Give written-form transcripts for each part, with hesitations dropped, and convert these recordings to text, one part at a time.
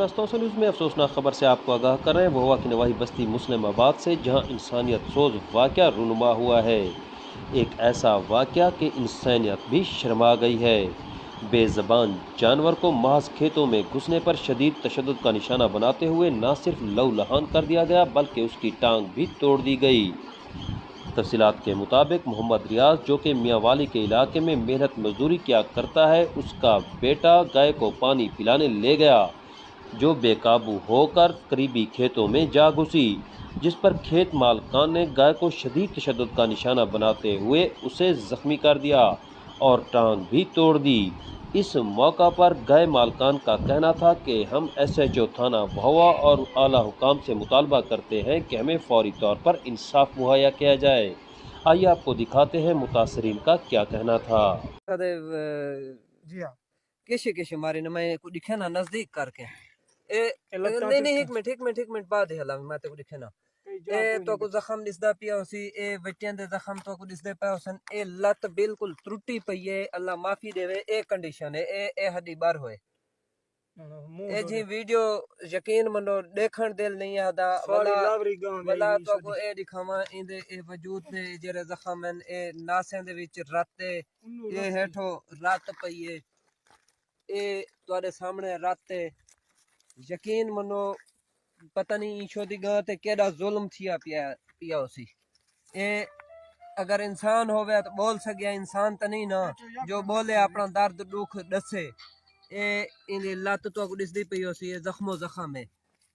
नाज़रीन तो न्यूज़ में अफसोसनाक खबर से आपको आगाह कर रहे हैं। वो हुआ कि नवाही बस्ती मुस्लिमाबाद से, जहां इंसानियत सोज वाक़या रूनुमा हुआ है। एक ऐसा वाक़या कि इंसानियत भी शर्मा गई है। बेज़बान जानवर को महज खेतों में घुसने पर शदीद तशद्दुद का निशाना बनाते हुए न सिर्फ लहूलुहान कर दिया गया, बल्कि उसकी टांग भी तोड़ दी गई। तफसीलात के मुताबिक मोहम्मद रियाज, जो कि मियाँ वाली के इलाके में मेहनत मजदूरी किया करता है, उसका बेटा गाय को पानी पिलाने ले गया, जो बेकाबू होकर करीबी खेतों में जा घुसी, जिस पर खेत मालकान ने गाय को शदीद तशद्दुद का निशाना बनाते हुए उसे जख्मी कर दिया और टांग भी तोड़ दी। इस मौका पर गाय मालकान का कहना था कि हम SHO थाना भवा और आला हुकाम से मुतालबा करते हैं कि हमें फौरी तौर पर इंसाफ मुहैया किया जाए। आइए आपको दिखाते हैं मुतासरीन का क्या कहना था। जी हाँ किश किश मारे न मैं को दिखे ना नजदीक करके ए लगता नहीं नहीं किसका? एक मिनट बाद है हला मैं तो दिखे ना कई जा ए कोई तो नहीं को जख्म दिसदा पिया उसी ए बच्चों दे जख्म तो को दिसदे पिया उसन ए लत बिल्कुल त्रुटी पई है। अल्लाह माफी देवे ए कंडीशन है ए हड्डी बार होए मुंह ए जी धोने वीडियो यकीन मनो देखण दिल नहीं आदा सारी वला लावरी गांव वला गई तो को ए दिखावा इंदे ए वजूद दे जेरे जख्म हैं ए नासें दे विच राते ए हेठो रात पई है ए तुहाडे सामने राते यकीन मनो पता नहीं ईशो दी गां ते केड़ा जुल्म थिया पिया उसी ए अगर इंसान होवे तो बोल सकिया इंसान तो नहीं ना जो बोले अपना दर्द दुख दसे ए इंदी लत तो दिसदी पई उसी ए जख्मो जख्म है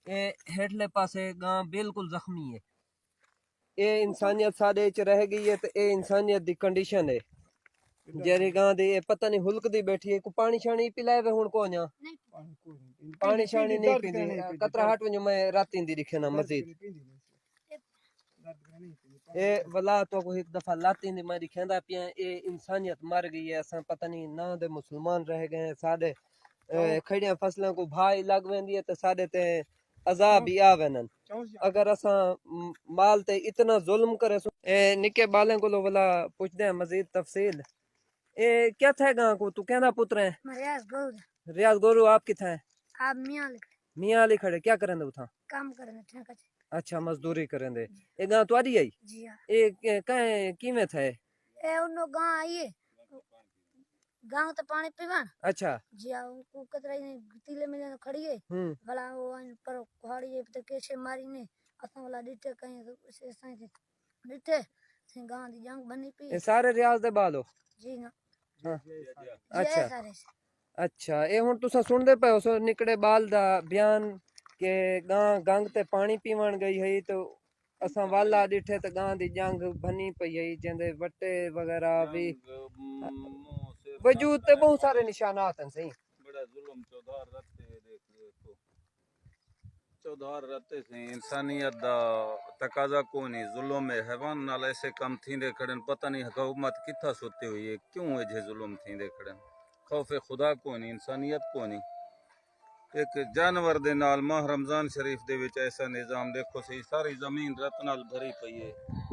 ए हेठले पासे गां बिल्कुल जख्मी है। ए इंसानियत साडे च रह गई है तो ए इंसानियत दी कंडीशन है जेरी गां दी पता नहीं हुल्क दी बैठी है को पानी शानी पिलाए वे हुन को न्या पानी शानी नहीं पींदी कतरा हट वञो मैं रात इंदी दिखे ना मस्जिद ए वला तो को एक दफा लाती इंदी मैं दिखेंदा पिया ए इंसानियत मर गई है। असा पता नहीं ना दे मुसलमान रह गए हैं साडे खड़ियां फसलों को भाई लग वेंदी है तो साडे ते अजाब ही आवेनन अगर असा माल ते इतना जुल्म करे ए निके बालें को वला पूछदे हैं मजीद तफसील। ए क्या था गां को तू कहना पुत्र है रियाज गोरू आप किथा है आप मियाँ अली खड़े क्या करें दे उठा काम करने ठेका च अच्छा मजदूरी करें दे ए गां तुम्हारी आई जी हाँ ए कहे किवें थे ए उन्नो गांव आइए गांव तो पानी पीवान अच्छा जी हाँ उनको कतरा ने तीले में खड़ी है भला वो पर कुहाड़ी है तो कैसे मारी ने असा वाला डिटे कहीं तो से साई थे डिटे से गांव दी जंग बनी पी ए सारे रियाज दे बालो जी ना हाँ अच्छा अच्छा अच्छा ए हुन तुसा सुनदे पे हो निकड़े बाल दा बयान के गां गंग ते पानी पीवण गई है तो असा वाला डिठे तो गां दी जंग बनी पई है जेंदे वट्टे वगैरह भी वजूद ते बहुत सारे निशानात हैं सही बड़ा जुल्म चौधार रत्ते देखो चौधार रत्ते से इंसानियत दा तकाजा को नहीं जुल्म है हैवान नाल ऐसे कम थींदे खड़न पता नहीं हुकूमत किथा सोती हुई है क्यों ये जुल्म थींदे खड़न खौफ खुदा को नहीं इंसानियत को नहीं एक जानवर दे नाल माह रमजान शरीफ दे विच ऐसा निजाम देखो सही सारी जमीन रत नाल भरी पई है